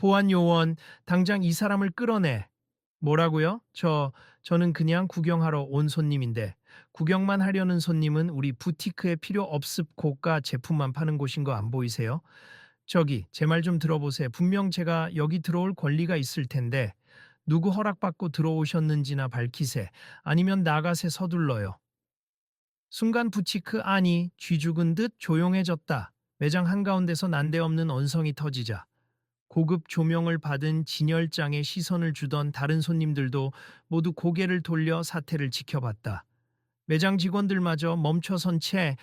보안 요원, 당장 이 사람을 끌어내. 뭐라고요? 저는 그냥 구경하러 온 손님인데, 구경만 하려는 손님은 우리 부티크에 필요 없습 고가 제품만 파는 곳인 거 안 보이세요? 저기, 제 말 좀 들어보세요. 분명 제가 여기 들어올 권리가 있을 텐데, 누구 허락받고 들어오셨는지나 밝히세. 아니면 나가세 서둘러요. 순간 부티크 안이 쥐죽은 듯 조용해졌다. 매장 한가운데서 난데없는 언성이 터지자 고급 조명을 받은 진열장에 시선을 주던 다른 손님들도 모두 고개를 돌려 사태를 지켜봤다. 매장 직원들마저 멈춰선 채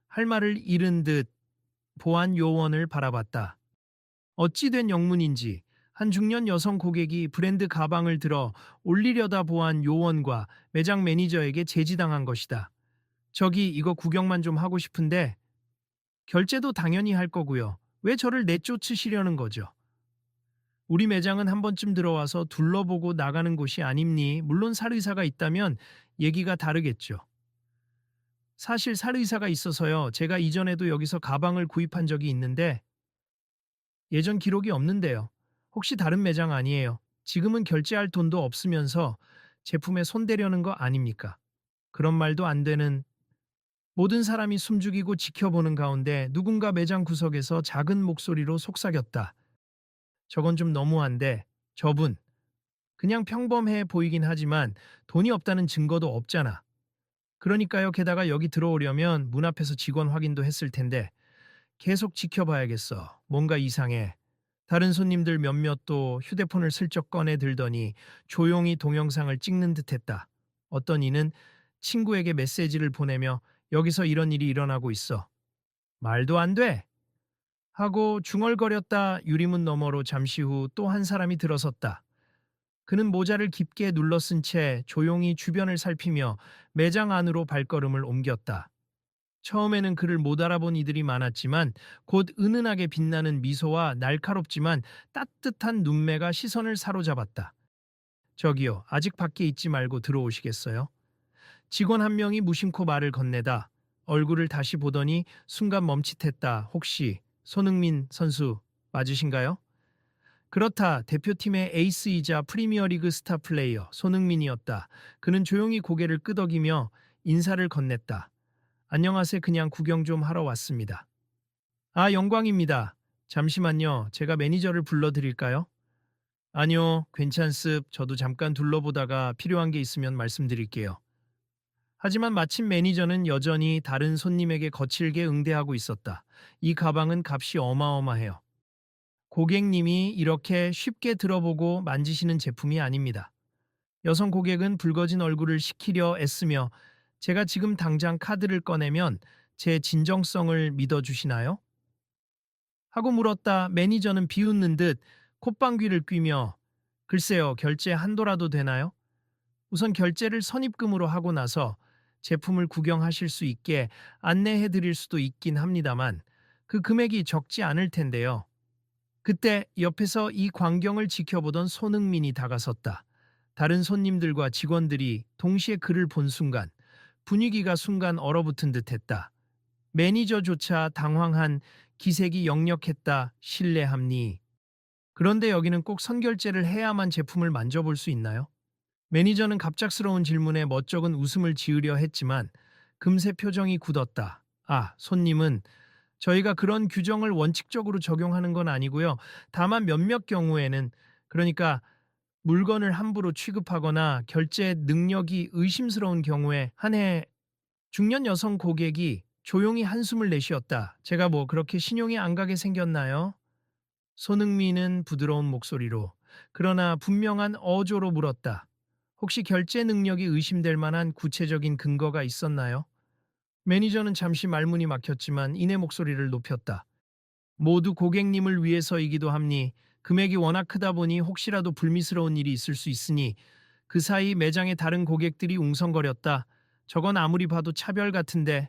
할 말을 잃은 듯 보안 요원을 바라봤다. 어찌 된 영문인지 한 중년 여성 고객이 브랜드 가방을 들어 올리려다 보안 요원과 매장 매니저에게 제지당한 것이다. 저기 이거 구경만 좀 하고 싶은데 결제도 당연히 할 거고요. 왜 저를 내쫓으시려는 거죠? 우리 매장은 한 번쯤 들어와서 둘러보고 나가는 곳이 아닙니? 물론 살의사가 있다면 얘기가 다르겠죠. 사실 살의사가 있어서요. 제가 이전에도 여기서 가방을 구입한 적이 있는데 예전 기록이 없는데요. 혹시 다른 매장 아니에요? 지금은 결제할 돈도 없으면서 제품에 손대려는 거 아닙니까? 그런 말도 안 되는 모든 사람이 숨죽이고 지켜보는 가운데 누군가 매장 구석에서 작은 목소리로 속삭였다. 저건 좀 너무한데 저분 그냥 평범해 보이긴 하지만 돈이 없다는 증거도 없잖아. 그러니까요. 게다가 여기 들어오려면 문 앞에서 직원 확인도 했을 텐데 계속 지켜봐야겠어. 뭔가 이상해. 다른 손님들 몇몇도 휴대폰을 슬쩍 꺼내 들더니 조용히 동영상을 찍는 듯했다. 어떤 이는 친구에게 메시지를 보내며 여기서 이런 일이 일어나고 있어. 말도 안 돼. 하고 중얼거렸다 유리문 너머로 잠시 후 또 한 사람이 들어섰다. 그는 모자를 깊게 눌러쓴 채 조용히 주변을 살피며 매장 안으로 발걸음을 옮겼다. 처음에는 그를 못 알아본 이들이 많았지만 곧 은은하게 빛나는 미소와 날카롭지만 따뜻한 눈매가 시선을 사로잡았다. 저기요, 아직 밖에 있지 말고 들어오시겠어요? 직원 한 명이 무심코 말을 건네다 얼굴을 다시 보더니 순간 멈칫했다. 혹시 손흥민 선수 맞으신가요? 그렇다. 대표팀의 에이스이자 프리미어리그 스타 플레이어 손흥민이었다. 그는 조용히 고개를 끄덕이며 인사를 건넸다. 안녕하세요. 그냥 구경 좀 하러 왔습니다. 아, 영광입니다. 잠시만요. 제가 매니저를 불러드릴까요? 아니요, 괜찮습. 저도 잠깐 둘러보다가 필요한 게 있으면 말씀드릴게요. 하지만 마침 매니저는 여전히 다른 손님에게 거칠게 응대하고 있었다. 이 가방은 값이 어마어마해요. 고객님이 이렇게 쉽게 들어보고 만지시는 제품이 아닙니다. 여성 고객은 붉어진 얼굴을 식히려 애쓰며 제가 지금 당장 카드를 꺼내면 제 진정성을 믿어주시나요? 하고 물었다. 매니저는 비웃는 듯 콧방귀를 뀌며 글쎄요, 결제 한도라도 되나요? 우선 결제를 선입금으로 하고 나서 제품을 구경하실 수 있게 안내해 드릴 수도 있긴 합니다만 그 금액이 적지 않을 텐데요. 그때 옆에서 이 광경을 지켜보던 손흥민이 다가섰다. 다른 손님들과 직원들이 동시에 그를 본 순간 분위기가 순간 얼어붙은 듯했다. 매니저조차 당황한 기색이 역력했다. 실례합니. 그런데 여기는 꼭 선결제를 해야만 제품을 만져볼 수 있나요? 매니저는 갑작스러운 질문에 멋쩍은 웃음을 지으려 했지만 금세 표정이 굳었다. 아, 손님은 저희가 그런 규정을 원칙적으로 적용하는 건 아니고요. 다만 몇몇 경우에는 그러니까 물건을 함부로 취급하거나 결제 능력이 의심스러운 경우에 한해 중년 여성 고객이 조용히 한숨을 내쉬었다. 제가 뭐 그렇게 신용이 안 가게 생겼나요? 손흥민은 부드러운 목소리로 그러나 분명한 어조로 물었다. 혹시 결제 능력이 의심될 만한 구체적인 근거가 있었나요? 매니저는 잠시 말문이 막혔지만 이내 목소리를 높였다. 모두 고객님을 위해서이기도 합니. 금액이 워낙 크다 보니 혹시라도 불미스러운 일이 있을 수 있으니 그 사이 매장의 다른 고객들이 웅성거렸다. 저건 아무리 봐도 차별 같은데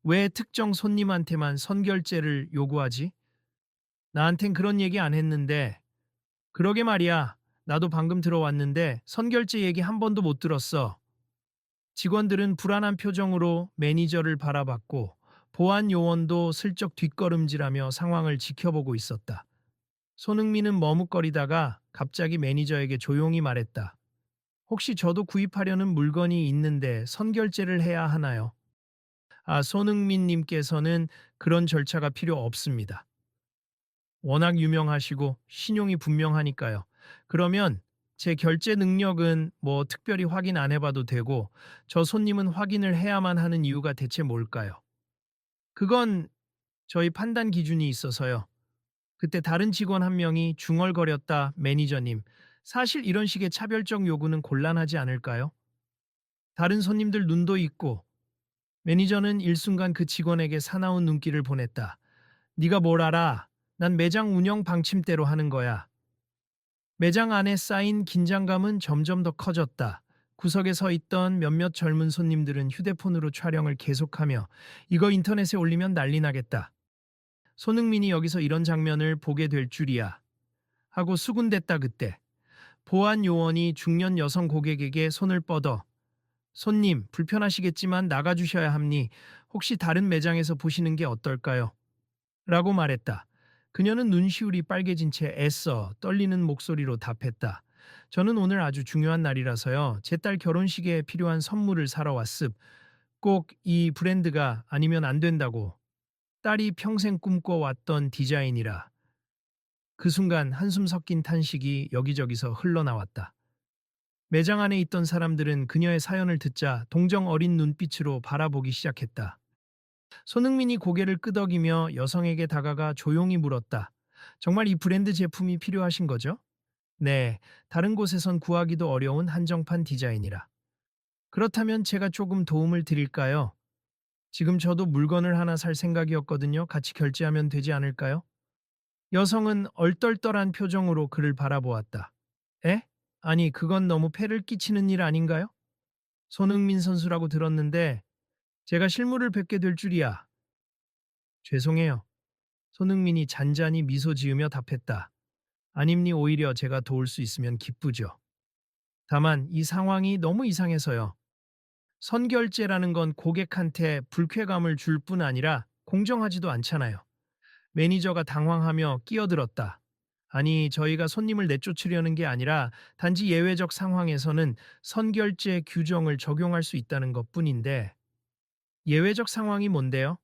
왜 특정 손님한테만 선결제를 요구하지? 나한텐 그런 얘기 안 했는데. 그러게 말이야. 나도 방금 들어왔는데 선결제 얘기 한 번도 못 들었어. 직원들은 불안한 표정으로 매니저를 바라봤고 보안 요원도 슬쩍 뒷걸음질하며 상황을 지켜보고 있었다. 손흥민은 머뭇거리다가 갑자기 매니저에게 조용히 말했다. 혹시 저도 구입하려는 물건이 있는데 선결제를 해야 하나요? 손흥민 님께서는 그런 절차가 필요 없습니다. 워낙 유명하시고 신용이 분명하니까요. 그러면 제 결제 능력은 뭐 특별히 확인 안 해봐도 되고 저 손님은 확인을 해야만 하는 이유가 대체 뭘까요? 그건 저희 판단 기준이 있어서요. 그때 다른 직원 한 명이 중얼거렸다. 매니저님, 사실 이런 식의 차별적 요구는 곤란하지 않을까요? 다른 손님들 눈도 있고. 매니저는 일순간 그 직원에게 사나운 눈길을 보냈다. 네가 뭘 알아? 난 매장 운영 방침대로 하는 거야. 매장 안에 쌓인 긴장감은 점점 더 커졌다. 구석에 서 있던 몇몇 젊은 손님들은 휴대폰으로 촬영을 계속하며 이거 인터넷에 올리면 난리 나겠다. 손흥민이 여기서 이런 장면을 보게 될 줄이야. 하고 수군댔다 그때. 보안 요원이 중년 여성 고객에게 손을 뻗어 손님, 불편하시겠지만 나가주셔야 합니. 혹시 다른 매장에서 보시는 게 어떨까요? 라고 말했다. 그녀는 눈시울이 빨개진 채 애써 떨리는 목소리로 답했다. 저는 오늘 아주 중요한 날이라서요. 제 딸 결혼식에 필요한 선물을 사러 왔습. 꼭 이 브랜드가 아니면 안 된다고. 딸이 평생 꿈꿔왔던 디자인이라. 그 순간 한숨 섞인 탄식이 여기저기서 흘러나왔다. 매장 안에 있던 사람들은 그녀의 사연을 듣자 동정 어린 눈빛으로 바라보기 시작했다. 손흥민이 고개를 끄덕이며 여성에게 다가가 조용히 물었다. 정말 이 브랜드 제품이 필요하신 거죠? 네, 다른 곳에선 구하기도 어려운 한정판 디자인이라. 그렇다면 제가 조금 도움을 드릴까요? 지금 저도 물건을 하나 살 생각이었거든요. 같이 결제하면 되지 않을까요? 여성은 얼떨떨한 표정으로 그를 바라보았다. 에? 아니, 그건 너무 폐를 끼치는 일 아닌가요? 손흥민 선수라고 들었는데 제가 실물을 뵙게 될 줄이야. 죄송해요. 손흥민이 잔잔히 미소 지으며 답했다. 아님니 오히려 제가 도울 수 있으면 기쁘죠. 다만 이 상황이 너무 이상해서요. 선결제라는 건 고객한테 불쾌감을 줄 뿐 아니라 공정하지도 않잖아요. 매니저가 당황하며 끼어들었다. 아니, 저희가 손님을 내쫓으려는 게 아니라 단지 예외적 상황에서는 선결제 규정을 적용할 수 있다는 것 뿐인데, 예외적 상황이 뭔데요?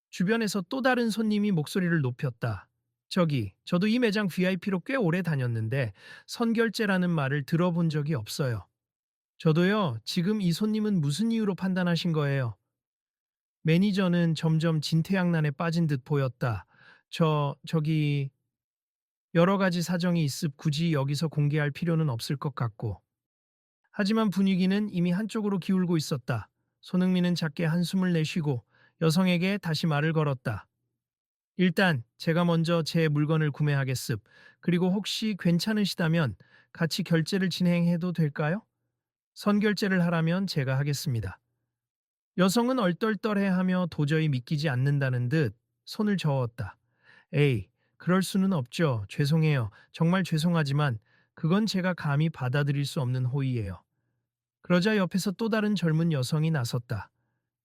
주변에서 또 다른 손님이 목소리를 높였다. 저도 이 매장 VIP로 꽤 오래 다녔는데 선결제라는 말을 들어본 적이 없어요. 저도요, 지금 이 손님은 무슨 이유로 판단하신 거예요? 매니저는 점점 진퇴양난에 빠진 듯 보였다. 저기, 여러 가지 사정이 있습 굳이 여기서 공개할 필요는 없을 것 같고. 하지만 분위기는 이미 한쪽으로 기울고 있었다. 손흥민은 작게 한숨을 내쉬고 여성에게 다시 말을 걸었다. 일단 제가 먼저 제 물건을 구매하겠습. 그리고 혹시 괜찮으시다면 같이 결제를 진행해도 될까요? 선결제를 하라면 제가 하겠습니다. 여성은 얼떨떨해하며 도저히 믿기지 않는다는 듯 손을 저었다. 에이, 그럴 수는 없죠. 죄송해요. 정말 죄송하지만 그건 제가 감히 받아들일 수 없는 호의예요. 그러자 옆에서 또 다른 젊은 여성이 나섰다.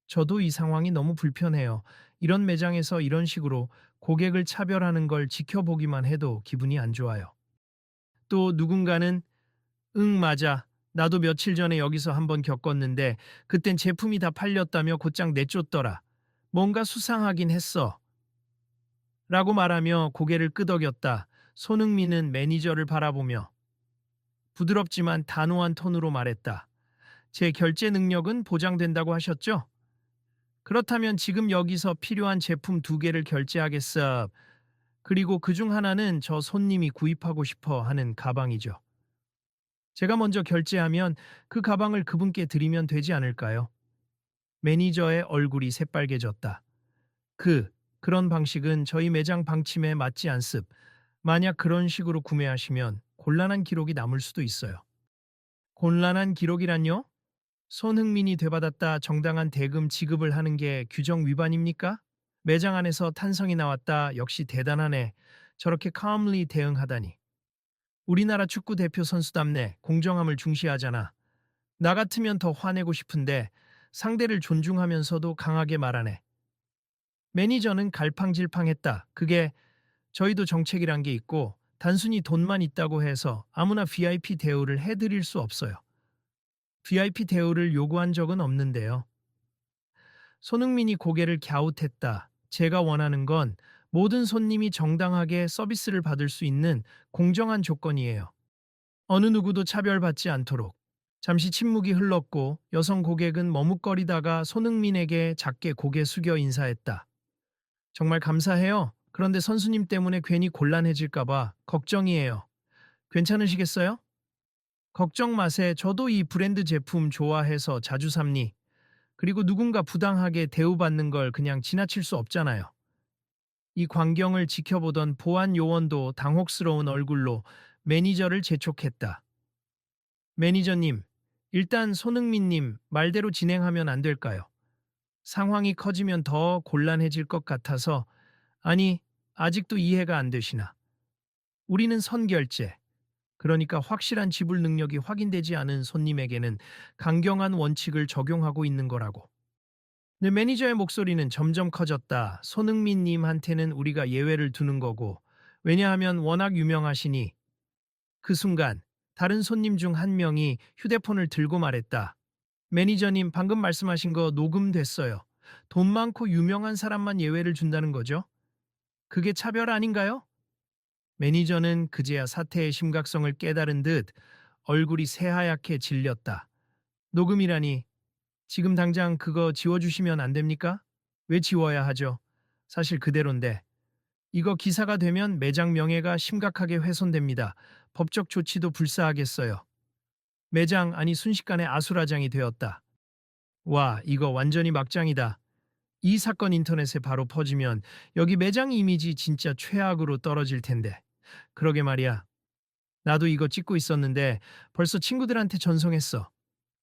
저도 이 상황이 너무 불편해요. 이런 매장에서 이런 식으로 고객을 차별하는 걸 지켜보기만 해도 기분이 안 좋아요. 또 누군가는 응, 맞아. 나도 며칠 전에 여기서 한번 겪었는데 그땐 제품이 다 팔렸다며 곧장 내쫓더라. 뭔가 수상하긴 했어. 라고 말하며 고개를 끄덕였다. 손흥민은 매니저를 바라보며 부드럽지만 단호한 톤으로 말했다. 제 결제 능력은 보장된다고 하셨죠? 그렇다면 지금 여기서 필요한 제품 두 개를 결제하겠어. 그리고 그중 하나는 저 손님이 구입하고 싶어 하는 가방이죠. 제가 먼저 결제하면 그 가방을 그분께 드리면 되지 않을까요? 매니저의 얼굴이 새빨개졌다. 그런 방식은 저희 매장 방침에 맞지 않습. 만약 그런 식으로 구매하시면 곤란한 기록이 남을 수도 있어요. 곤란한 기록이란요? 손흥민이 되받았다 정당한 대금 지급을 하는 게 규정 위반입니까? 매장 안에서 탄성이 나왔다. 역시 대단하네. 저렇게 calmly 대응하다니. 우리나라 축구 대표 선수답네. 공정함을 중시하잖아. 나 같으면 더 화내고 싶은데 상대를 존중하면서도 강하게 말하네. 매니저는 갈팡질팡했다. 그게 저희도 정책이란 게 있고 단순히 돈만 있다고 해서 아무나 VIP 대우를 해드릴 수 없어요. VIP 대우를 요구한 적은 없는데요. 손흥민이 고개를 갸웃했다. 제가 원하는 건 모든 손님이 정당하게 서비스를 받을 수 있는 공정한 조건이에요. 어느 누구도 차별받지 않도록. 잠시 침묵이 흘렀고 여성 고객은 머뭇거리다가 손흥민에게 작게 고개 숙여 인사했다. 정말 감사해요. 그런데 선수님 때문에 괜히 곤란해질까봐 걱정이에요. 괜찮으시겠어요? 걱정 마세. 저도 이 브랜드 제품 좋아해서 자주 삽니. 그리고 누군가 부당하게 대우받는 걸 그냥 지나칠 수 없잖아요. 이 광경을 지켜보던 보안 요원도 당혹스러운 얼굴로 매니저를 재촉했다. 매니저님, 일단 손흥민님 말대로 진행하면 안 될까요? 상황이 커지면 더 곤란해질 것 같아서. 아니, 아직도 이해가 안 되시나? 우리는 선결제, 그러니까 확실한 지불 능력이 확인되지 않은 손님에게는 강경한 원칙을 적용하고 있는 거라고. 네, 매니저의 목소리는 점점 커졌다. 손흥민님한테는 우리가 예외를 두는 거고, 왜냐하면 워낙 유명하시니. 그 순간 다른 손님 중 한 명이 휴대폰을 들고 말했다. 매니저님, 방금 말씀하신 거 녹음됐어요. 돈 많고 유명한 사람만 예외를 준다는 거죠? 그게 차별 아닌가요? 매니저는 그제야 사태의 심각성을 깨달은 듯 얼굴이 새하얗게 질렸다. 녹음이라니, 지금 당장 그거 지워주시면 안 됩니까? 왜 지워야 하죠? 사실 그대로인데. 이거 기사가 되면 매장 명예가 심각하게 훼손됩니다. 법적 조치도 불사하겠어요. 매장, 아니 순식간에 아수라장이 되었다. 와, 이거 완전히 막장이다. 이 사건 인터넷에 바로 퍼지면 여기 매장 이미지 진짜 최악으로 떨어질 텐데. 그러게 말이야. 나도 이거 찍고 있었는데 벌써 친구들한테 전송했어.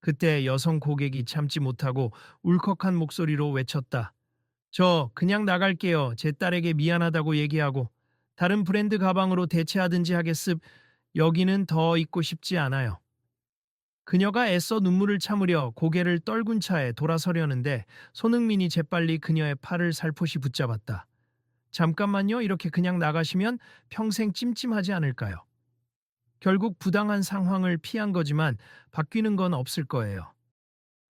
그때 여성 고객이 참지 못하고 울컥한 목소리로 외쳤다. 저 그냥 나갈게요. 제 딸에게 미안하다고 얘기하고 다른 브랜드 가방으로 대체하든지 하겠습. 여기는 더 있고 싶지 않아요. 그녀가 애써 눈물을 참으려 고개를 떨군 차에 돌아서려는데 손흥민이 재빨리 그녀의 팔을 살포시 붙잡았다. 잠깐만요. 이렇게 그냥 나가시면 평생 찜찜하지 않을까요? 결국 부당한 상황을 피한 거지만 바뀌는 건 없을 거예요.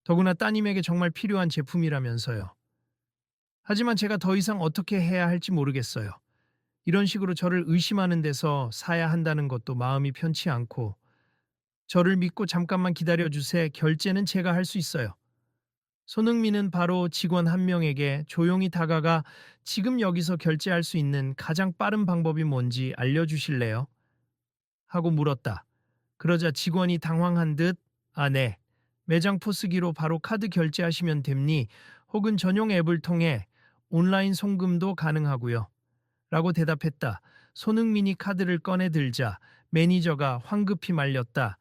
더구나 따님에게 정말 필요한 제품이라면서요. 하지만 제가 더 이상 어떻게 해야 할지 모르겠어요. 이런 식으로 저를 의심하는 데서 사야 한다는 것도 마음이 편치 않고, 저를 믿고 잠깐만 기다려주세. 결제는 제가 할 수 있어요. 손흥민은 바로 직원 한 명에게 조용히 다가가 지금 여기서 결제할 수 있는 가장 빠른 방법이 뭔지 알려주실래요? 하고 물었다. 그러자 직원이 당황한 듯, 아, 네. 매장 포스기로 바로 카드 결제하시면 됩니? 혹은 전용 앱을 통해 온라인 송금도 가능하고요. 라고 대답했다. 손흥민이 카드를 꺼내 들자 매니저가 황급히 말렸다.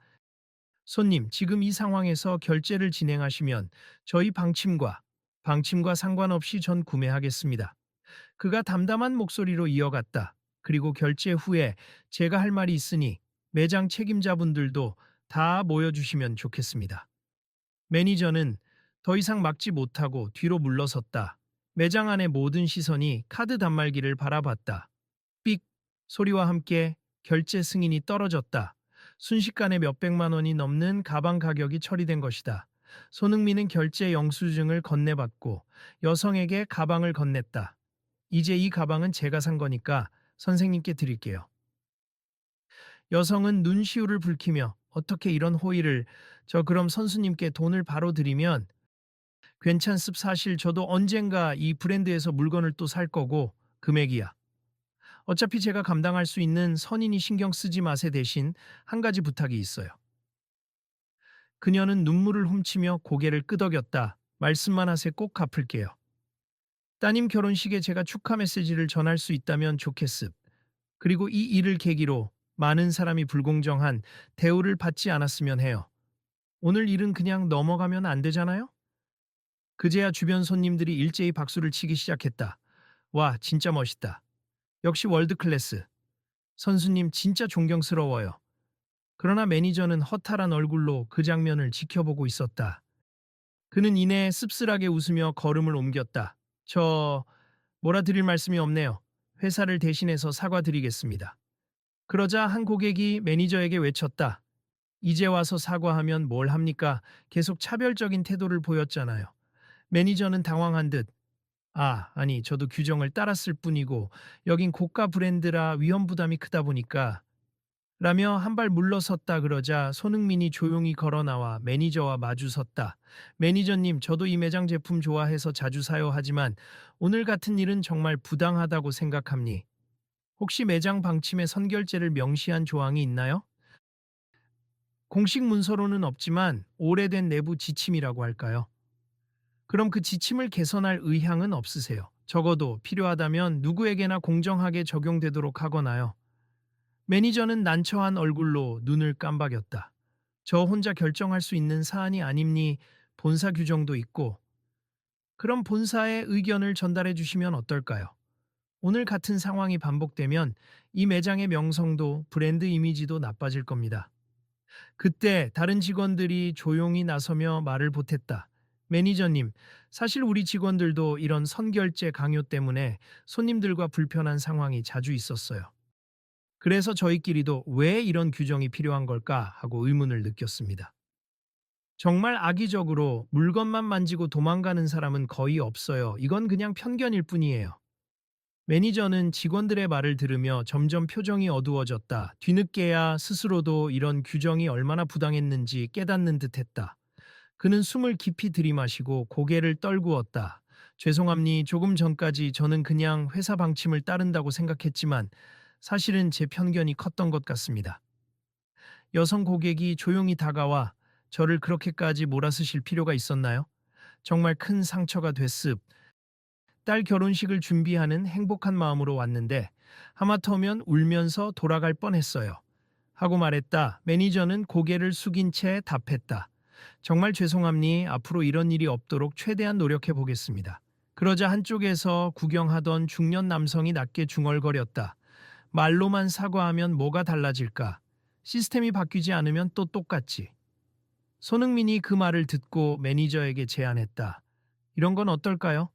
손님, 지금 이 상황에서 결제를 진행하시면 저희 방침과 상관없이 전 구매하겠습니다. 그가 담담한 목소리로 이어갔다. 그리고 결제 후에 제가 할 말이 있으니 매장 책임자분들도 다 모여주시면 좋겠습니다. 매니저는 더 이상 막지 못하고 뒤로 물러섰다. 매장 안의 모든 시선이 카드 단말기를 바라봤다. 삑 소리와 함께 결제 승인이 떨어졌다. 순식간에 몇백만 원이 넘는 가방 가격이 처리된 것이다. 손흥민은 결제 영수증을 건네받고 여성에게 가방을 건넸다. 이제 이 가방은 제가 산 거니까 선생님께 드릴게요. 여성은 눈시울을 붉히며 어떻게 이런 호의를, 저 그럼 선수님께 돈을 바로 드리면 괜찮습. 사실 저도 언젠가 이 브랜드에서 물건을 또 살 거고 금액이야. 어차피 제가 감당할 수 있는 선이니 신경 쓰지 마세. 대신 한 가지 부탁이 있어요. 그녀는 눈물을 훔치며 고개를 끄덕였다. 말씀만 하세. 꼭 갚을게요. 따님 결혼식에 제가 축하 메시지를 전할 수 있다면 좋겠습. 그리고 이 일을 계기로 많은 사람이 불공정한 대우를 받지 않았으면 해요. 오늘 일은 그냥 넘어가면 안 되잖아요? 그제야 주변 손님들이 일제히 박수를 치기 시작했다. 와, 진짜 멋있다. 역시 월드클래스. 선수님 진짜 존경스러워요. 그러나 매니저는 허탈한 얼굴로 그 장면을 지켜보고 있었다. 그는 이내 씁쓸하게 웃으며 걸음을 옮겼다. 뭐라 드릴 말씀이 없네요. 회사를 대신해서 사과드리겠습니다. 그러자 한 고객이 매니저에게 외쳤다. 이제 와서 사과하면 뭘 합니까? 계속 차별적인 태도를 보였잖아요. 매니저는 당황한 듯, 아니, 저도 규정을 따랐을 뿐이고, 여긴 고가 브랜드라 위험 부담이 크다 보니까, 라며 한 발 물러섰다 그러자 손흥민이 조용히 걸어 나와 매니저와 마주 섰다. 매니저님, 저도 이 매장 제품 좋아해서 자주 사요 하지만 오늘 같은 일은 정말 부당하다고 생각합니. 혹시 매장 방침에 선결제를 명시한 조항이 있나요? 공식 문서로는 없지만 오래된 내부 지침이라고 할까요? 그럼 그 지침을 개선할 의향은 없으세요? 적어도 필요하다면 누구에게나 공정하게 적용되도록 하거나요. 매니저는 난처한 얼굴로 눈을 깜박였다. 저 혼자 결정할 수 있는 사안이 아님니 본사 규정도 있고, 그럼 본사의 의견을 전달해 주시면 어떨까요? 오늘 같은 상황이 반복되면 이 매장의 명성도 브랜드 이미지도 나빠질 겁니다. 그때 다른 직원들이 조용히 나서며 말을 보탰다. 매니저님, 사실 우리 직원들도 이런 선결제 강요 때문에 손님들과 불편한 상황이 자주 있었어요. 그래서 저희끼리도 왜 이런 규정이 필요한 걸까 하고 의문을 느꼈습니다. 정말 악의적으로 물건만 만지고 도망가는 사람은 거의 없어요. 이건 그냥 편견일 뿐이에요. 매니저는 직원들의 말을 들으며 점점 표정이 어두워졌다. 뒤늦게야 스스로도 이런 규정이 얼마나 부당했는지 깨닫는 듯했다. 그는 숨을 깊이 들이마시고 고개를 떨구었다. 죄송합니. 조금 전까지 저는 그냥 회사 방침을 따른다고 생각했지만 사실은 제 편견이 컸던 것 같습니다. 여성 고객이 조용히 다가와 저를 그렇게까지 몰아쓰실 필요가 있었나요? 정말 큰 상처가 됐습. 딸 결혼식을 준비하는 행복한 마음으로 왔는데 하마터면 울면서 돌아갈 뻔했어요. 하고 말했다. 매니저는 고개를 숙인 채 답했다. 정말 죄송합니. 앞으로 이런 일이 없도록 최대한 노력해 보겠습니다. 그러자 한쪽에서 구경하던 중년 남성이 낮게 중얼거렸다. 말로만 사과하면 뭐가 달라질까? 시스템이 바뀌지 않으면 또 똑같지. 손흥민이 그 말을 듣고 매니저에게 제안했다. 이런 건 어떨까요?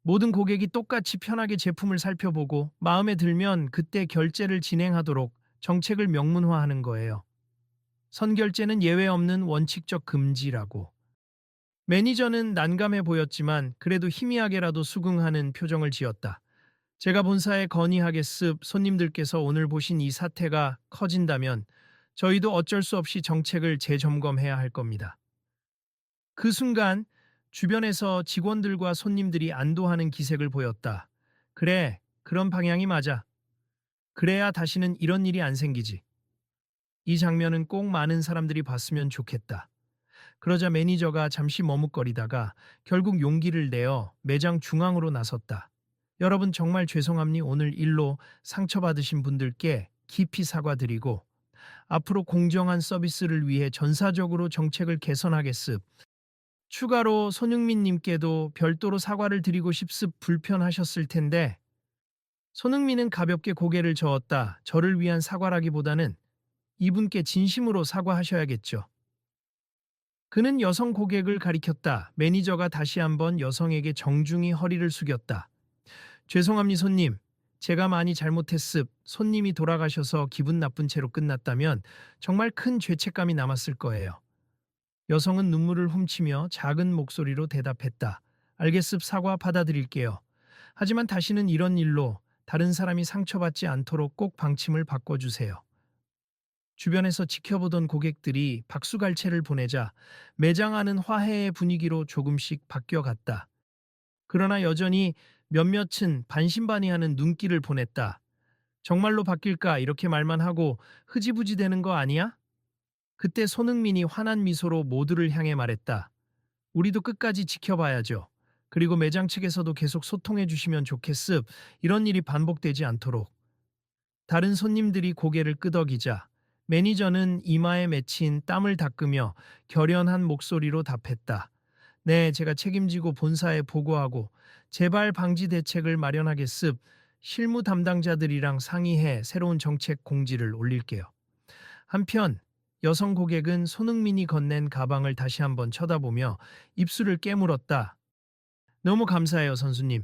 모든 고객이 똑같이 편하게 제품을 살펴보고 마음에 들면 그때 결제를 진행하도록 정책을 명문화하는 거예요. 선결제는 예외 없는 원칙적 금지라고. 매니저는 난감해 보였지만 그래도 희미하게라도 수긍하는 표정을 지었다. 제가 본사에 건의하겠습. 손님들께서 오늘 보신 이 사태가 커진다면 저희도 어쩔 수 없이 정책을 재점검해야 할 겁니다. 그 순간 주변에서 직원들과 손님들이 안도하는 기색을 보였다. 그래, 그런 방향이 맞아. 그래야 다시는 이런 일이 안 생기지. 이 장면은 꼭 많은 사람들이 봤으면 좋겠다. 그러자 매니저가 잠시 머뭇거리다가 결국 용기를 내어 매장 중앙으로 나섰다. 여러분 정말 죄송합니. 오늘 일로 상처받으신 분들께 깊이 사과드리고 앞으로 공정한 서비스를 위해 전사적으로 정책을 개선하겠습. 추가로 손흥민 님께도 별도로 사과를 드리고 싶습. 불편하셨을 텐데 손흥민은 가볍게 고개를 저었다. 저를 위한 사과라기보다는 이분께 진심으로 사과하셔야겠죠. 그는 여성 고객을 가리켰다. 매니저가 다시 한번 여성에게 정중히 허리를 숙였다. 죄송합니 손님. 제가 많이 잘못했습. 손님이 돌아가셔서 기분 나쁜 채로 끝났다면 정말 큰 죄책감이 남았을 거예요. 여성은 눈물을 훔치며 작은 목소리로 대답했다. 알겠습. 사과 받아들일게요. 하지만 다시는 이런 일로 다른 사람이 상처받지 않도록 꼭 방침을 바꿔주세요. 주변에서 지켜보던 고객들이 박수갈채를 보내자 매장 안은 화해의 분위기로 조금씩 바뀌어갔다. 그러나 여전히 몇몇은 반신반의하는 눈길을 보냈다. 정말로 바뀔까 이렇게 말만 하고 흐지부지 되는 거 아니야? 그때 손흥민이 환한 미소로 모두를 향해 말했다. 우리도 끝까지 지켜봐야죠. 그리고 매장 측에서도 계속 소통해 주시면 좋겠습. 이런 일이 반복되지 않도록. 다른 손님들이 고개를 끄덕이자 매니저는 이마에 맺힌 땀을 닦으며 결연한 목소리로 답했다. 네, 제가 책임지고 본사에 보고하고 재발 방지 대책을 마련하겠습. 실무 담당자들이랑 상의해 새로운 정책 공지를 올릴게요. 한편 여성 고객은 손흥민이 건넨 가방을 다시 한번 쳐다보며 입술을 깨물었다. 너무 감사해요, 선수님.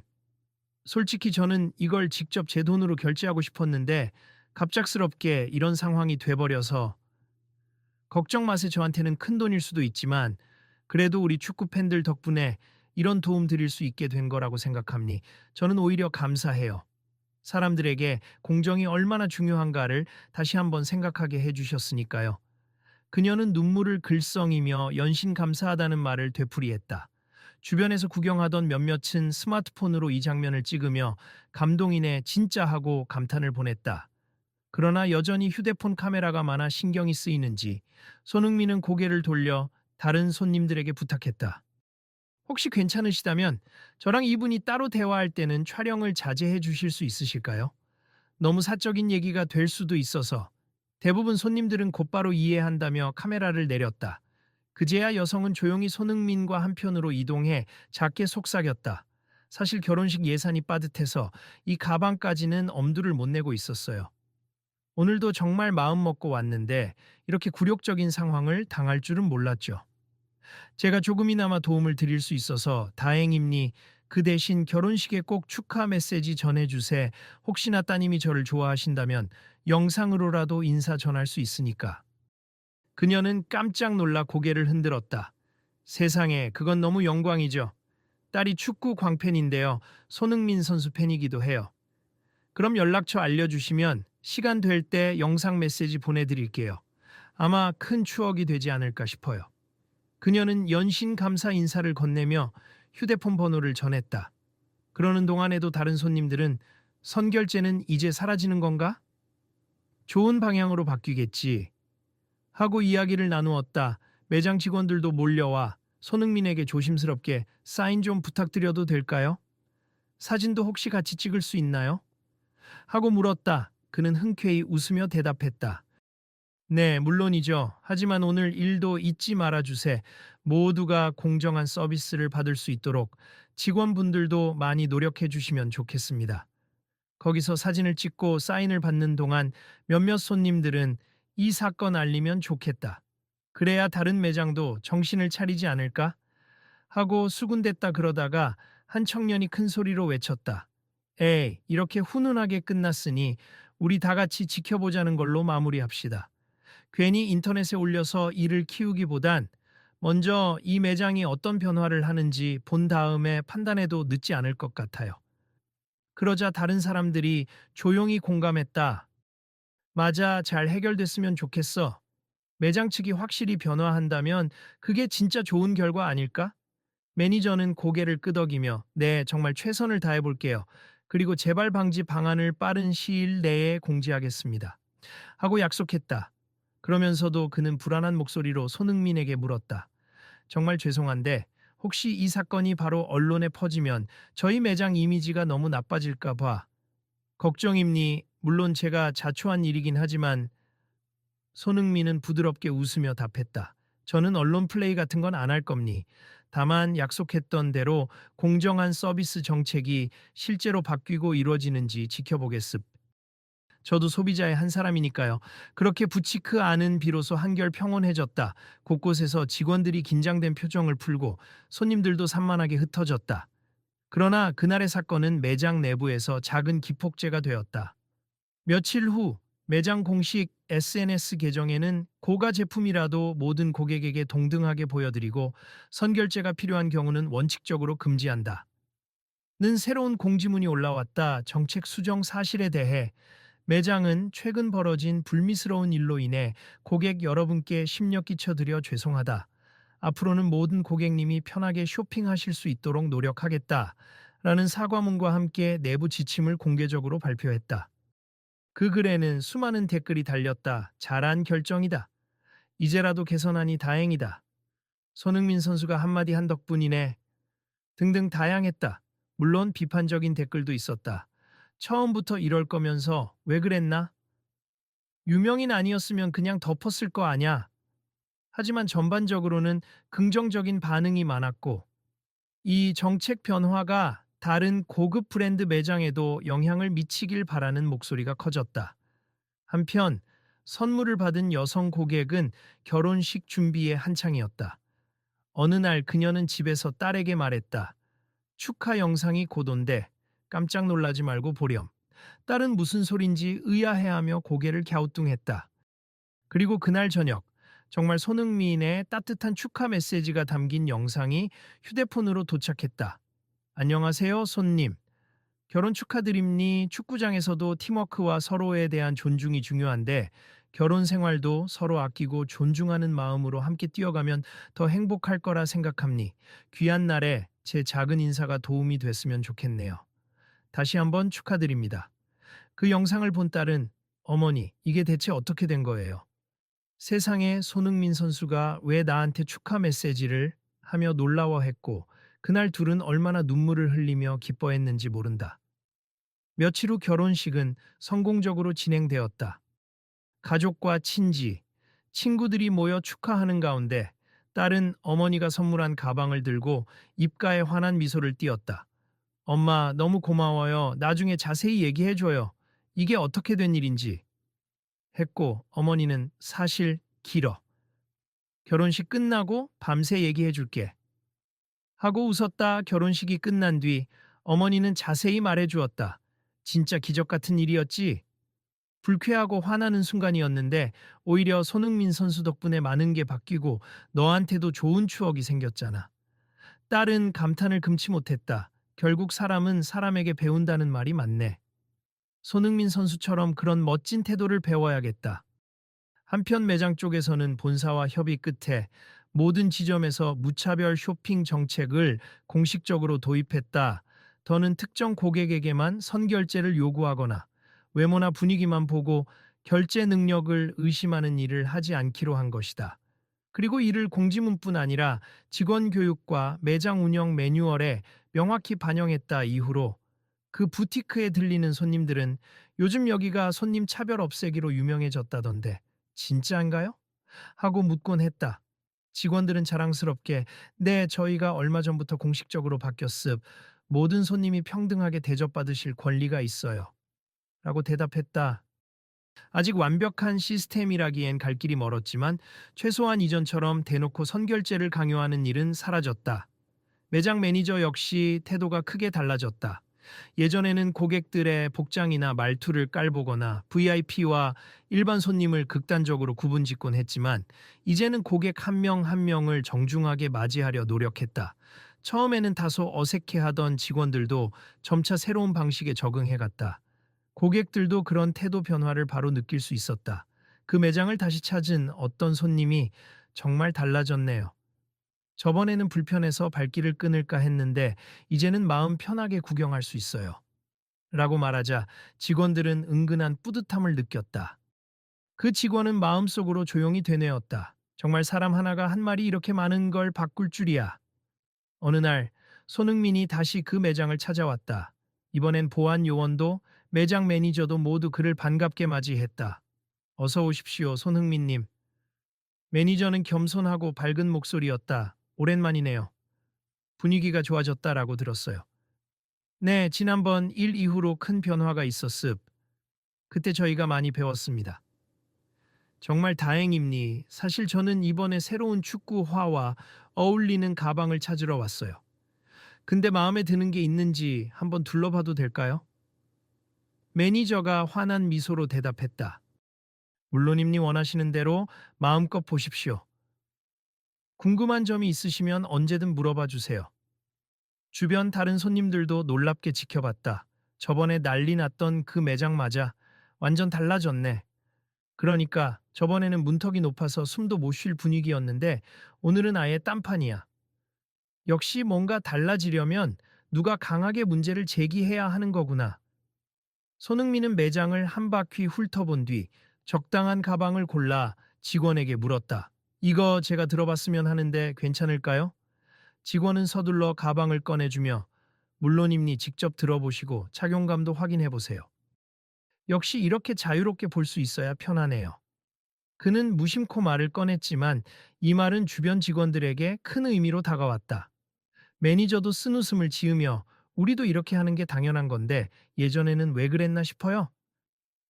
솔직히 저는 이걸 직접 제 돈으로 결제하고 싶었는데 갑작스럽게 이런 상황이 돼버려서 걱정 마세요. 저한테는 큰 돈일 수도 있지만 그래도 우리 축구 팬들 덕분에 이런 도움 드릴 수 있게 된 거라고 생각합니. 저는 오히려 감사해요. 사람들에게 공정이 얼마나 중요한가를 다시 한번 생각하게 해주셨으니까요. 그녀는 눈물을 글썽이며 연신 감사하다는 말을 되풀이했다. 주변에서 구경하던 몇몇은 스마트폰으로 이 장면을 찍으며 감동이네 진짜 하고 감탄을 보냈다. 그러나 여전히 휴대폰 카메라가 많아 신경이 쓰이는지 손흥민은 고개를 돌려 다른 손님들에게 부탁했다. 혹시 괜찮으시다면 저랑 이분이 따로 대화할 때는 촬영을 자제해 주실 수 있으실까요? 너무 사적인 얘기가 될 수도 있어서. 대부분 손님들은 곧바로 이해한다며 카메라를 내렸다. 그제야 여성은 조용히 손흥민과 한편으로 이동해 작게 속삭였다. 사실 결혼식 예산이 빠듯해서 이 가방까지는 엄두를 못 내고 있었어요. 오늘도 정말 마음 먹고 왔는데 이렇게 굴욕적인 상황을 당할 줄은 몰랐죠. 제가 조금이나마 도움을 드릴 수 있어서 다행입니. 그 대신 결혼식에 꼭 축하 메시지 전해주세. 혹시나 따님이 저를 좋아하신다면 영상으로라도 인사 전할 수 있으니까. 그녀는 깜짝 놀라 고개를 흔들었다. 세상에, 그건 너무 영광이죠. 딸이 축구 광팬인데요. 손흥민 선수 팬이기도 해요. 그럼 연락처 알려주시면 시간 될 때 영상 메시지 보내드릴게요. 아마 큰 추억이 되지 않을까 싶어요. 그녀는 연신 감사 인사를 건네며 휴대폰 번호를 전했다. 그러는 동안에도 다른 손님들은 선결제는 이제 사라지는 건가? 좋은 방향으로 바뀌겠지. 하고 이야기를 나누었다. 매장 직원들도 몰려와 손흥민에게 조심스럽게 사인 좀 부탁드려도 될까요? 사진도 혹시 같이 찍을 수 있나요? 하고 물었다. 그는 흔쾌히 웃으며 대답했다. 네, 물론이죠. 하지만 오늘 일도 잊지 말아주세. 모두가 공정한 서비스를 받을 수 있도록 직원분들도 많이 노력해 주시면 좋겠습니다. 거기서 사진을 찍고 사인을 받는 동안 몇몇 손님들은 이 사건 알리면 좋겠다. 그래야 다른 매장도 정신을 차리지 않을까? 하고 수군댔다 그러다가 한 청년이 큰 소리로 외쳤다. 에이, 이렇게 훈훈하게 끝났으니 우리 다 같이 지켜보자는 걸로 마무리합시다. 괜히 인터넷에 올려서 일을 키우기보단 먼저 이 매장이 어떤 변화를 하는지 본 다음에 판단해도 늦지 않을 것 같아요. 그러자 다른 사람들이 조용히 공감했다. 맞아, 잘 해결됐으면 좋겠어. 매장 측이 확실히 변화한다면 그게 진짜 좋은 결과 아닐까? 매니저는 고개를 끄덕이며 네, 정말 최선을 다해 볼게요. 그리고 재발 방지 방안을 빠른 시일 내에 공지하겠습니다. 하고 약속했다. 그러면서도 그는 불안한 목소리로 손흥민에게 물었다. 정말 죄송한데 혹시 이 사건이 바로 언론에 퍼지면 저희 매장 이미지가 너무 나빠질까 봐 걱정입니. 물론 제가 자초한 일이긴 하지만 손흥민은 부드럽게 웃으며 답했다. 저는 언론 플레이 같은 건 안 할 겁니. 다만 약속했던 대로 공정한 서비스 정책이 실제로 바뀌고 이루어지는지 지켜보겠습. 저도 소비자의 한 사람이니까요. 그렇게 부치크 안은 비로소 한결 평온해졌다. 곳곳에서 직원들이 긴장된 표정을 풀고 손님들도 산만하게 흩어졌다. 그러나 그날의 사건은 매장 내부에서 작은 기폭제가 되었다. 며칠 후 매장 공식 SNS 계정에는 고가 제품이라도 모든 고객에게 동등하게 보여드리고 선결제가 필요한 경우는 원칙적으로 금지한다. 는 새로운 공지문이 올라왔다. 정책 수정 사실에 대해 매장은 최근 벌어진 불미스러운 일로 인해 고객 여러분께 심려 끼쳐드려 죄송하다. 앞으로는 모든 고객님이 편하게 쇼핑하실 수 있도록 노력하겠다. 라는 사과문과 함께 내부 지침을 공개적으로 발표했다. 그 글에는 수많은 댓글이 달렸다. 잘한 결정이다. 이제라도 개선하니 다행이다. 손흥민 선수가 한마디 한 덕분이네. 등등 다양했다. 물론 비판적인 댓글도 있었다. 처음부터 이럴 거면서 왜 그랬나? 유명인 아니었으면 그냥 덮었을 거 아냐? 하지만 전반적으로는 긍정적인 반응이 많았고 이 정책 변화가 다른 고급 브랜드 매장에도 영향을 미치길 바라는 목소리가 커졌다. 한편 선물을 받은 여성 고객은 결혼식 준비에 한창이었다. 어느 날 그녀는 집에서 딸에게 말했다. 축하 영상이 곧 온대. 깜짝 놀라지 말고 보렴. 딸은 무슨 소린지 의아해하며 고개를 갸우뚱했다. 그리고 그날 저녁, 정말 손흥민의 따뜻한 축하 메시지가 담긴 영상이 휴대폰으로 도착했다. 안녕하세요, 손님. 결혼 축하드립니. 축구장에서도 팀워크와 서로에 대한 존중이 중요한데 결혼 생활도 서로 아끼고 존중하는 마음으로 함께 뛰어가면 더 행복할 거라 생각합니. 귀한 날에 제 작은 인사가 도움이 됐으면 좋겠네요. 다시 한번 축하드립니다. 그 영상을 본 딸은 어머니, 이게 대체 어떻게 된 거예요? 세상에 손흥민 선수가 왜 나한테 축하 메시지를 하며 놀라워했고 그날 둘은 얼마나 눈물을 흘리며 기뻐했는지 모른다. 며칠 후 결혼식은 성공적으로 진행되었다. 가족과 친지, 친구들이 모여 축하하는 가운데 딸은 어머니가 선물한 가방을 들고 입가에 환한 미소를 띄었다. 엄마, 너무 고마워요. 나중에 자세히 얘기해줘요. 이게 어떻게 된 일인지. 했고 어머니는 사실 길어. 결혼식 끝나고 밤새 얘기해줄게. 하고 웃었다. 결혼식이 끝난 뒤 어머니는 자세히 말해주었다. 진짜 기적 같은 일이었지? 불쾌하고 화나는 순간이었는데 오히려 손흥민 선수 덕분에 많은 게 바뀌고 너한테도 좋은 추억이 생겼잖아. 딸은 감탄을 금치 못했다. 결국 사람은 사람에게 배운다는 말이 맞네. 손흥민 선수처럼 그런 멋진 태도를 배워야겠다. 한편 매장 쪽에서는 본사와 협의 끝에 모든 지점에서 무차별 쇼핑 정책을 공식적으로 도입했다. 더는 특정 고객에게만 선결제를 요구하거나 외모나 분위기만 보고 결제 능력을 의심하는 일을 하지 않기로 한 것이다. 그리고 이를 공지문뿐 아니라 직원 교육과 매장 운영 매뉴얼에 명확히 반영했다. 이후로 그 부티크에 들리는 손님들은 요즘 여기가 손님 차별 없애기로 유명해졌다던데 진짜인가요? 하고 묻곤 했다. 직원들은 자랑스럽게 네, 저희가 얼마 전부터 공식적으로 바뀌었습. 모든 손님이 평등하게 대접받으실 권리가 있어요. 라고 대답했다. 아직 완벽한 시스템이라기엔 갈 길이 멀었지만 최소한 이전처럼 대놓고 선결제를 강요하는 일은 사라졌다. 매장 매니저 역시 태도가 크게 달라졌다. 예전에는 고객들의 복장이나 말투를 깔보거나 VIP와 일반 손님을 극단적으로 구분짓곤 했지만 이제는 고객 한 명 한 명을 정중하게 맞이하려 노력했다. 처음에는 다소 어색해하던 직원들도 점차 새로운 방식에 적응해갔다. 고객들도 그런 태도 변화를 바로 느낄 수 있었다. 그 매장을 다시 찾은 어떤 손님이 정말 달라졌네요. 저번에는 불편해서 발길을 끊을까 했는데 이제는 마음 편하게 구경할 수 있어요. 라고 말하자 직원들은 은근한 뿌듯함을 느꼈다. 그 직원은 마음속으로 조용히 되뇌었다. 정말 사람 하나가 한 말이 이렇게 많은 걸 바꿀 줄이야. 어느 날 손흥민이 다시 그 매장을 찾아왔다. 이번엔 보안 요원도 매장 매니저도 모두 그를 반갑게 맞이했다. 어서 오십시오, 손흥민님. 매니저는 겸손하고 밝은 목소리였다. 오랜만이네요. 분위기가 좋아졌다라고 들었어요. 네, 지난번 일 이후로 큰 변화가 있었습. 그때 저희가 많이 배웠습니다. 정말 다행입니. 사실 저는 이번에 새로운 축구화와 어울리는 가방을 찾으러 왔어요. 근데 마음에 드는 게 있는지 한번 둘러봐도 될까요? 매니저가 환한 미소로 대답했다. 물론입니. 원하시는 대로 마음껏 보십시오. 궁금한 점이 있으시면 언제든 물어봐 주세요. 주변 다른 손님들도 놀랍게 지켜봤다. 저번에 난리 났던 그 매장 맞아. 완전 달라졌네. 그러니까 저번에는 문턱이 높아서 숨도 못 쉴 분위기였는데 오늘은 아예 딴판이야. 역시 뭔가 달라지려면 누가 강하게 문제를 제기해야 하는 거구나. 손흥민은 매장을 한 바퀴 훑어본 뒤 적당한 가방을 골라 직원에게 물었다. 이거 제가 들어봤으면 하는데 괜찮을까요? 직원은 서둘러 가방을 꺼내주며 물론입니. 직접 들어보시고 착용감도 확인해 보세요. 역시 이렇게 자유롭게 볼 수 있어야 편하네요. 그는 무심코 말을 꺼냈지만 이 말은 주변 직원들에게 큰 의미로 다가왔다. 매니저도 쓴웃음을 지으며 우리도 이렇게 하는 게 당연한 건데 예전에는 왜 그랬나 싶어요?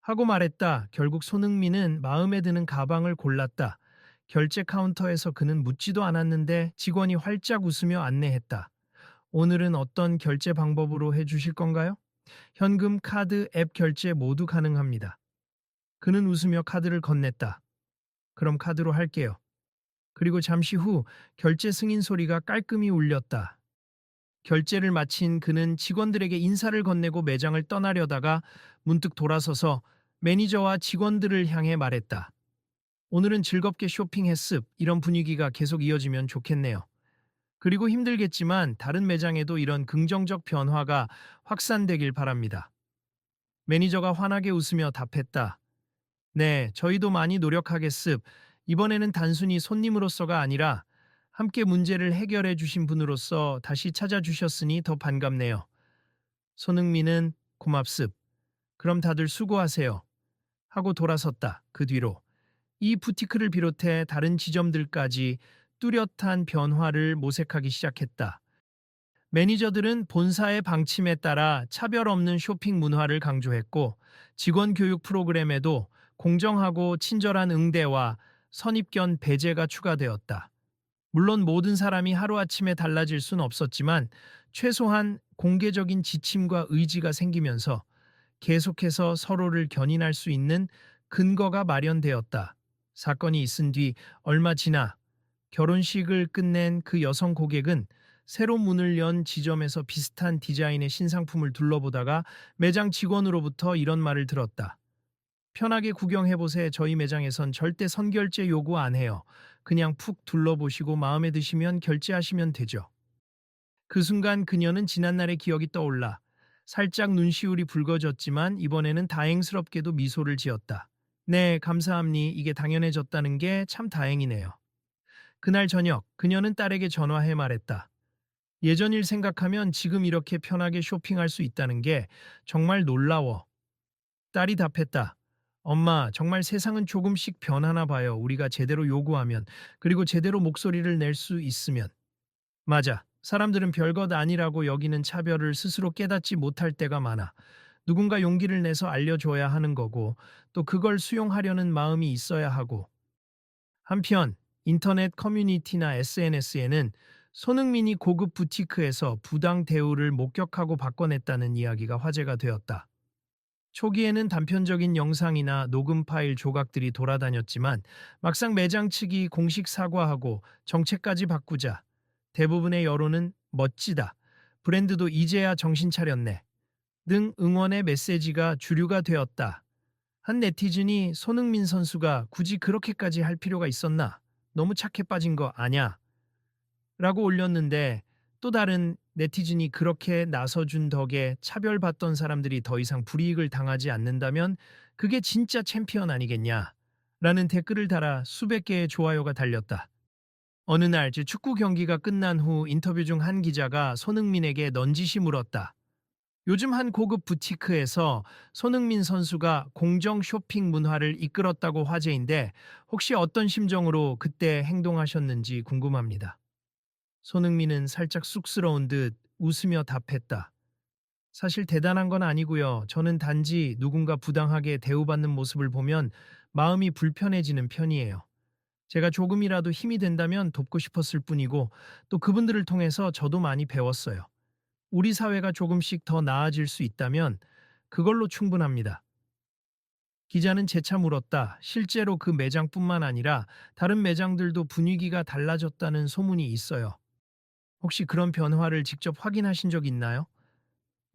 하고 말했다. 결국 손흥민은 마음에 드는 가방을 골랐다. 결제 카운터에서 그는 묻지도 않았는데 직원이 활짝 웃으며 안내했다. 오늘은 어떤 결제 방법으로 해주실 건가요? 현금, 카드, 앱 결제 모두 가능합니다. 그는 웃으며 카드를 건넸다. 그럼 카드로 할게요. 그리고 잠시 후 결제 승인 소리가 깔끔히 울렸다. 결제를 마친 그는 직원들에게 인사를 건네고 매장을 떠나려다가 문득 돌아서서 매니저와 직원들을 향해 말했다. 오늘은 즐겁게 쇼핑했습. 이런 분위기가 계속 이어지면 좋겠네요. 그리고 힘들겠지만 다른 매장에도 이런 긍정적 변화가 확산되길 바랍니다. 매니저가 환하게 웃으며 답했다. 네, 저희도 많이 노력하겠습. 이번에는 단순히 손님으로서가 아니라 함께 문제를 해결해 주신 분으로서 다시 찾아주셨으니 더 반갑네요. 손흥민은 고맙습. 그럼 다들 수고하세요. 하고 돌아섰다. 그 뒤로 이 부티크를 비롯해 다른 지점들까지 뚜렷한 변화를 모색하기 시작했다. 매니저들은 본사의 방침에 따라 차별 없는 쇼핑 문화를 강조했고, 직원 교육 프로그램에도 공정하고 친절한 응대와 선입견 배제가 추가되었다. 물론 모든 사람이 하루아침에 달라질 순 없었지만 최소한 공개적인 지침과 의지가 생기면서 계속해서 서로를 견인할 수 있는 근거가 마련되었다. 사건이 있은 뒤 얼마 지나 결혼식을 끝낸 그 여성 고객은 새로 문을 연 지점에서 비슷한 디자인의 신상품을 둘러보다가 매장 직원으로부터 이런 말을 들었다. 편하게 구경해보세. 저희 매장에선 절대 선결제 요구 안 해요. 그냥 푹 둘러보시고 마음에 드시면 결제하시면 되죠. 그 순간 그녀는 지난날의 기억이 떠올라 살짝 눈시울이 붉어졌지만 이번에는 다행스럽게도 미소를 지었다. 네, 감사합니. 이게 당연해졌다는 게 참 다행이네요. 그날 저녁 그녀는 딸에게 전화해 말했다. 예전 일 생각하면 지금 이렇게 편하게 쇼핑할 수 있다는 게 정말 놀라워. 딸이 답했다. 엄마, 정말 세상은 조금씩 변하나 봐요. 우리가 제대로 요구하면, 그리고 제대로 목소리를 낼 수 있으면. 맞아. 사람들은 별것 아니라고 여기는 차별을 스스로 깨닫지 못할 때가 많아. 누군가 용기를 내서 알려줘야 하는 거고, 또 그걸 수용하려는 마음이 있어야 하고. 한편 인터넷 커뮤니티나 SNS에는 손흥민이 고급 부티크에서 부당 대우를 목격하고 바꿔냈다는 이야기가 화제가 되었다. 초기에는 단편적인 영상이나 녹음 파일 조각들이 돌아다녔지만 막상 매장 측이 공식 사과하고 정책까지 바꾸자 대부분의 여론은 멋지다. 브랜드도 이제야 정신 차렸네. 등 응원의 메시지가 주류가 되었다. 한 네티즌이 손흥민 선수가 굳이 그렇게까지 할 필요가 있었나? 너무 착해 빠진 거 아냐? 라고 올렸는데 또 다른 네티즌이 그렇게 나서준 덕에 차별받던 사람들이 더 이상 불이익을 당하지 않는다면 그게 진짜 챔피언 아니겠냐? 라는 댓글을 달아 수백 개의 좋아요가 달렸다. 어느 날 축구 경기가 끝난 후 인터뷰 중 한 기자가 손흥민에게 넌지시 물었다. 요즘 한 고급 부티크에서 손흥민 선수가 공정 쇼핑 문화를 이끌었다고 화제인데 혹시 어떤 심정으로 그때 행동하셨는지 궁금합니다. 손흥민은 살짝 쑥스러운 듯 웃으며 답했다. 사실 대단한 건 아니고요. 저는 단지 누군가 부당하게 대우받는 모습을 보면 마음이 불편해지는 편이에요. 제가 조금이라도 힘이 된다면 돕고 싶었을 뿐이고 또 그분들을 통해서 저도 많이 배웠어요. 우리 사회가 조금씩 더 나아질 수 있다면 그걸로 충분합니다. 기자는 재차 물었다. 실제로 그 매장뿐만 아니라 다른 매장들도 분위기가 달라졌다는 소문이 있어요. 혹시 그런 변화를 직접 확인하신 적 있나요?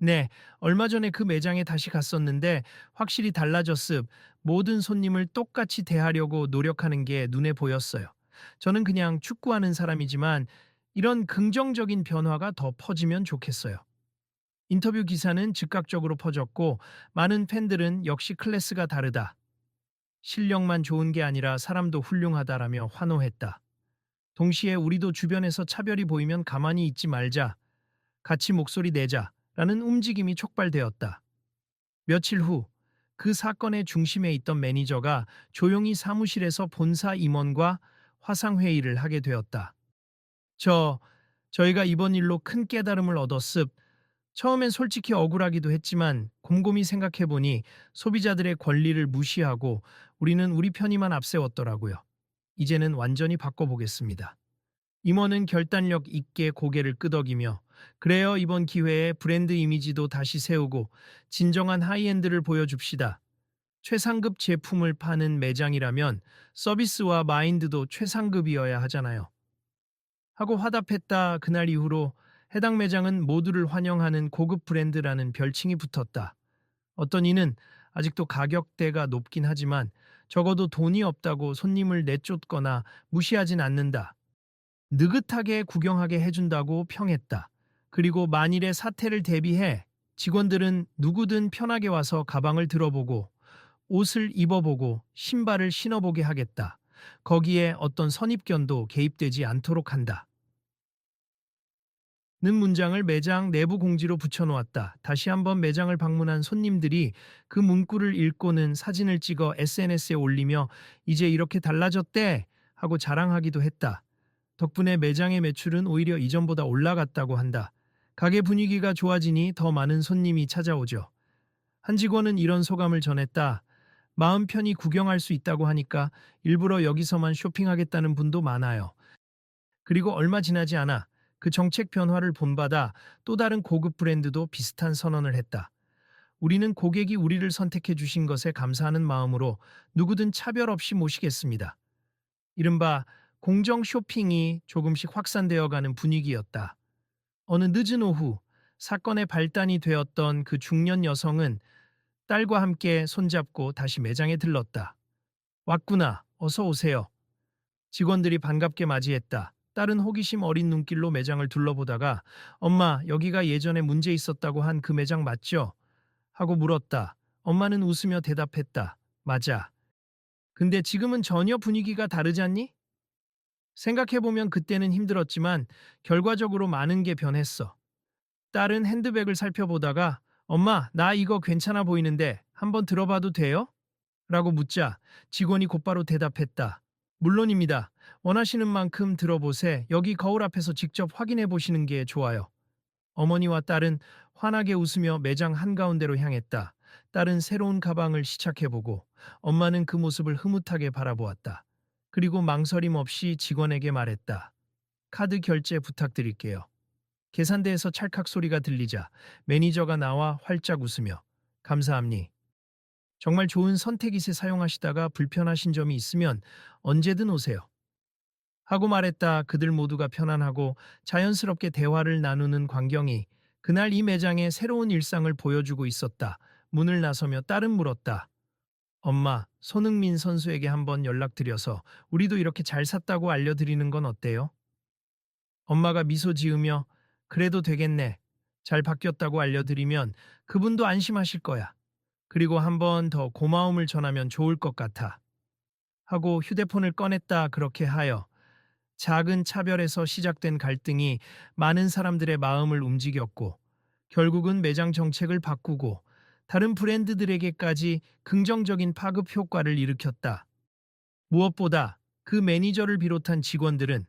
네, 얼마 전에 그 매장에 다시 갔었는데 확실히 달라졌습. 모든 손님을 똑같이 대하려고 노력하는 게 눈에 보였어요. 저는 그냥 축구하는 사람이지만 이런 긍정적인 변화가 더 퍼지면 좋겠어요. 인터뷰 기사는 즉각적으로 퍼졌고 많은 팬들은 역시 클래스가 다르다. 실력만 좋은 게 아니라 사람도 훌륭하다라며 환호했다. 동시에 우리도 주변에서 차별이 보이면 가만히 있지 말자. 같이 목소리 내자. 라는 움직임이 촉발되었다. 며칠 후 그 사건의 중심에 있던 매니저가 조용히 사무실에서 본사 임원과 화상회의를 하게 되었다. 저희가 이번 일로 큰 깨달음을 얻었습. 처음엔 솔직히 억울하기도 했지만 곰곰이 생각해보니 소비자들의 권리를 무시하고 우리는 우리 편의만 앞세웠더라고요. 이제는 완전히 바꿔보겠습니다. 임원은 결단력 있게 고개를 끄덕이며 그래요, 이번 기회에 브랜드 이미지도 다시 세우고 진정한 하이엔드를 보여줍시다. 최상급 제품을 파는 매장이라면 서비스와 마인드도 최상급이어야 하잖아요. 하고 화답했다. 그날 이후로 해당 매장은 모두를 환영하는 고급 브랜드라는 별칭이 붙었다. 어떤 이는 아직도 가격대가 높긴 하지만 적어도 돈이 없다고 손님을 내쫓거나 무시하진 않는다. 느긋하게 구경하게 해준다고 평했다. 그리고 만일의 사태를 대비해 직원들은 누구든 편하게 와서 가방을 들어보고 옷을 입어보고 신발을 신어보게 하겠다. 거기에 어떤 선입견도 개입되지 않도록 한다. 는 문장을 매장 내부 공지로 붙여놓았다. 다시 한번 매장을 방문한 손님들이 그 문구를 읽고는 사진을 찍어 SNS에 올리며 이제 이렇게 달라졌대 하고 자랑하기도 했다. 덕분에 매장의 매출은 오히려 이전보다 올라갔다고 한다. 가게 분위기가 좋아지니 더 많은 손님이 찾아오죠. 한 직원은 이런 소감을 전했다. 마음 편히 구경할 수 있다고 하니까 일부러 여기서만 쇼핑하겠다는 분도 많아요. 그리고 얼마 지나지 않아 그 정책 변화를 본받아 또 다른 고급 브랜드도 비슷한 선언을 했다. 우리는 고객이 우리를 선택해 주신 것에 감사하는 마음으로 누구든 차별 없이 모시겠습니다. 이른바 공정 쇼핑이 조금씩 확산되어 가는 분위기였다. 어느 늦은 오후 사건의 발단이 되었던 그 중년 여성은 딸과 함께 손잡고 다시 매장에 들렀다. 왔구나. 어서 오세요. 직원들이 반갑게 맞이했다. 딸은 호기심 어린 눈길로 매장을 둘러보다가 엄마, 여기가 예전에 문제 있었다고 한 그 매장 맞죠? 하고 물었다. 엄마는 웃으며 대답했다. 맞아. 근데 지금은 전혀 분위기가 다르지 않니? 생각해보면 그때는 힘들었지만 결과적으로 많은 게 변했어. 딸은 핸드백을 살펴보다가 엄마, 나 이거 괜찮아 보이는데 한번 들어봐도 돼요? 라고 묻자 직원이 곧바로 대답했다. 물론입니다. 원하시는 만큼 들어보세. 여기 거울 앞에서 직접 확인해 보시는 게 좋아요. 어머니와 딸은 환하게 웃으며 매장 한가운데로 향했다. 딸은 새로운 가방을 시착해보고 엄마는 그 모습을 흐뭇하게 바라보았다. 그리고 망설임 없이 직원에게 말했다. 카드 결제 부탁드릴게요. 계산대에서 찰칵 소리가 들리자 매니저가 나와 활짝 웃으며 감사합니. 정말 좋은 선택이세. 사용하시다가 불편하신 점이 있으면 언제든 오세요. 하고 말했다. 그들 모두가 편안하고 자연스럽게 대화를 나누는 광경이 그날 이 매장의 새로운 일상을 보여주고 있었다. 문을 나서며 딸은 물었다. 엄마, 손흥민 선수에게 한번 연락드려서 우리도 이렇게 잘 샀다고 알려드리는 건 어때요? 엄마가 미소 지으며 그래도 되겠네. 잘 바뀌었다고 알려드리면 그분도 안심하실 거야. 그리고 한번 더 고마움을 전하면 좋을 것 같아. 하고 휴대폰을 꺼냈다. 그렇게 하여 작은 차별에서 시작된 갈등이 많은 사람들의 마음을 움직였고 결국은 매장 정책을 바꾸고 다른 브랜드들에게까지 긍정적인 파급 효과를 일으켰다. 무엇보다 그 매니저를 비롯한 직원들은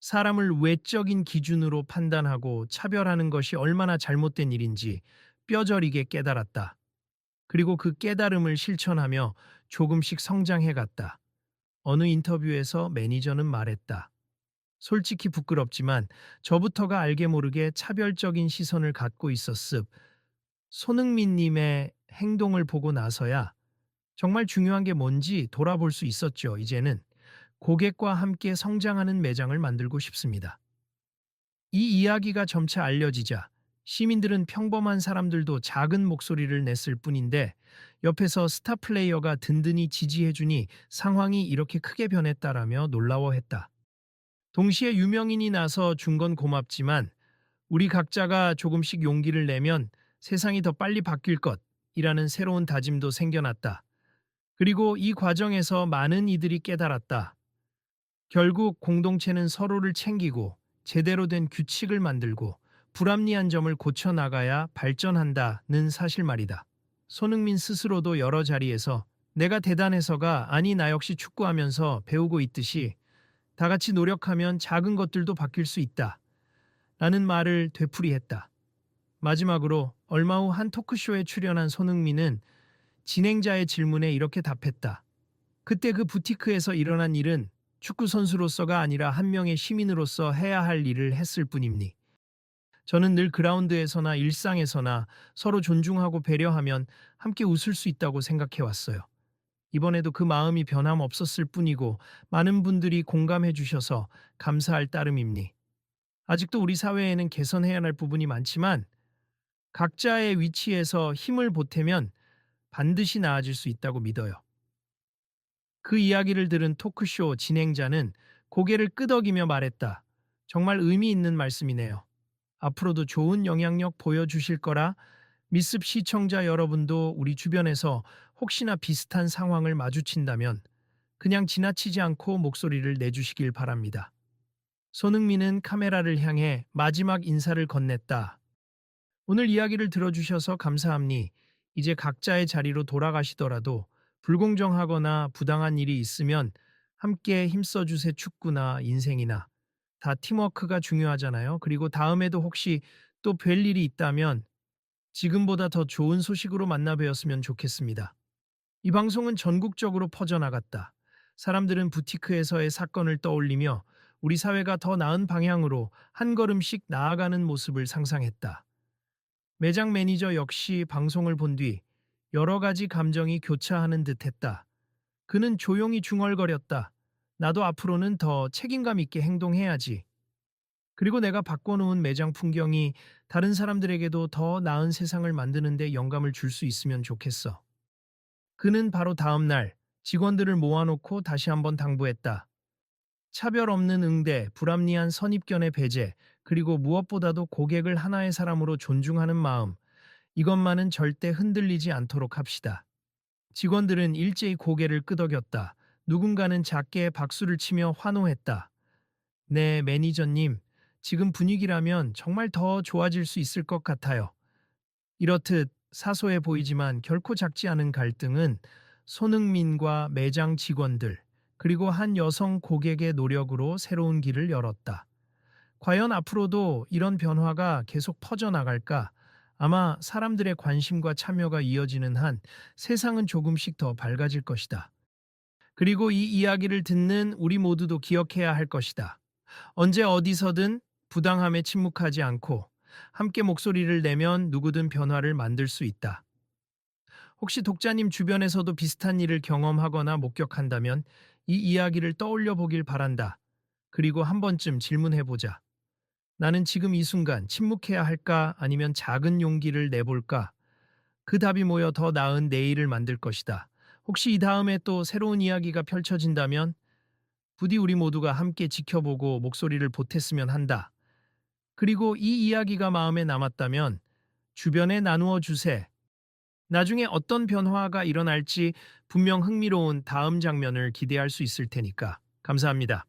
사람을 외적인 기준으로 판단하고 차별하는 것이 얼마나 잘못된 일인지 뼈저리게 깨달았다. 그리고 그 깨달음을 실천하며 조금씩 성장해 갔다. 어느 인터뷰에서 매니저는 말했다. 솔직히 부끄럽지만 저부터가 알게 모르게 차별적인 시선을 갖고 있었습. 손흥민님의 행동을 보고 나서야 정말 중요한 게 뭔지 돌아볼 수 있었죠. 이제는 고객과 함께 성장하는 매장을 만들고 싶습니다. 이 이야기가 점차 알려지자 시민들은 평범한 사람들도 작은 목소리를 냈을 뿐인데 옆에서 스타 플레이어가 든든히 지지해주니 상황이 이렇게 크게 변했다라며 놀라워했다. 동시에 유명인이 나서 준 건 고맙지만 우리 각자가 조금씩 용기를 내면 세상이 더 빨리 바뀔 것이라는 새로운 다짐도 생겨났다. 그리고 이 과정에서 많은 이들이 깨달았다. 결국 공동체는 서로를 챙기고 제대로 된 규칙을 만들고 불합리한 점을 고쳐나가야 발전한다는 사실 말이다. 손흥민 스스로도 여러 자리에서 내가 대단해서가 아니 나 역시 축구하면서 배우고 있듯이 다 같이 노력하면 작은 것들도 바뀔 수 있다. 라는 말을 되풀이했다. 마지막으로 얼마 후 한 토크쇼에 출연한 손흥민은 진행자의 질문에 이렇게 답했다. 그때 그 부티크에서 일어난 일은 축구 선수로서가 아니라 한 명의 시민으로서 해야 할 일을 했을 뿐입니. 저는 늘 그라운드에서나 일상에서나 서로 존중하고 배려하면 함께 웃을 수 있다고 생각해 왔어요. 이번에도 그 마음이 변함없었을 뿐이고 많은 분들이 공감해 주셔서 감사할 따름입니. 아직도 우리 사회에는 개선해야 할 부분이 많지만 각자의 위치에서 힘을 보태면 반드시 나아질 수 있다고 믿어요. 그 이야기를 들은 토크쇼 진행자는 고개를 끄덕이며 말했다. 정말 의미 있는 말씀이네요. 앞으로도 좋은 영향력 보여주실 거라 미습 시청자 여러분도 우리 주변에서 혹시나 비슷한 상황을 마주친다면 그냥 지나치지 않고 목소리를 내주시길 바랍니다. 손흥민은 카메라를 향해 마지막 인사를 건넸다. 오늘 이야기를 들어주셔서 감사합니. 이제 각자의 자리로 돌아가시더라도 불공정하거나 부당한 일이 있으면 함께 힘써주세. 축구나 인생이나 다 팀워크가 중요하잖아요. 그리고 다음에도 혹시 또 뵐 일이 있다면 지금보다 더 좋은 소식으로 만나 뵈었으면 좋겠습니다. 이 방송은 전국적으로 퍼져나갔다. 사람들은 부티크에서의 사건을 떠올리며 우리 사회가 더 나은 방향으로 한 걸음씩 나아가는 모습을 상상했다. 매장 매니저 역시 방송을 본 뒤 여러 가지 감정이 교차하는 듯 했다. 그는 조용히 중얼거렸다. 나도 앞으로는 더 책임감 있게 행동해야지. 그리고 내가 바꿔놓은 매장 풍경이 다른 사람들에게도 더 나은 세상을 만드는데 영감을 줄 수 있으면 좋겠어. 그는 바로 다음 날 직원들을 모아놓고 다시 한번 당부했다. 차별 없는 응대, 불합리한 선입견의 배제, 그리고 무엇보다도 고객을 하나의 사람으로 존중하는 마음, 이것만은 절대 흔들리지 않도록 합시다. 직원들은 일제히 고개를 끄덕였다. 누군가는 작게 박수를 치며 환호했다. 네, 매니저님, 지금 분위기라면 정말 더 좋아질 수 있을 것 같아요. 이렇듯 사소해 보이지만 결코 작지 않은 갈등은 손흥민과 매장 직원들, 그리고 한 여성 고객의 노력으로 새로운 길을 열었다. 과연 앞으로도 이런 변화가 계속 퍼져나갈까? 아마 사람들의 관심과 참여가 이어지는 한 세상은 조금씩 더 밝아질 것이다. 그리고 이 이야기를 듣는 우리 모두도 기억해야 할 것이다. 언제 어디서든 부당함에 침묵하지 않고 함께 목소리를 내면 누구든 변화를 만들 수 있다. 혹시 독자님 주변에서도 비슷한 일을 경험하거나 목격한다면 이 이야기를 떠올려 보길 바란다. 그리고 한 번쯤 질문해 보자. 나는 지금 이 순간 침묵해야 할까 아니면 작은 용기를 내볼까? 그 답이 모여 더 나은 내일을 만들 것이다. 혹시 이 다음에 또 새로운 이야기가 펼쳐진다면 부디 우리 모두가 함께 지켜보고 목소리를 보탰으면 한다. 그리고 이 이야기가 마음에 남았다면 주변에 나누어 주세. 나중에 어떤 변화가 일어날지 분명 흥미로운 다음 장면을 기대할 수 있을 테니까. 감사합니다.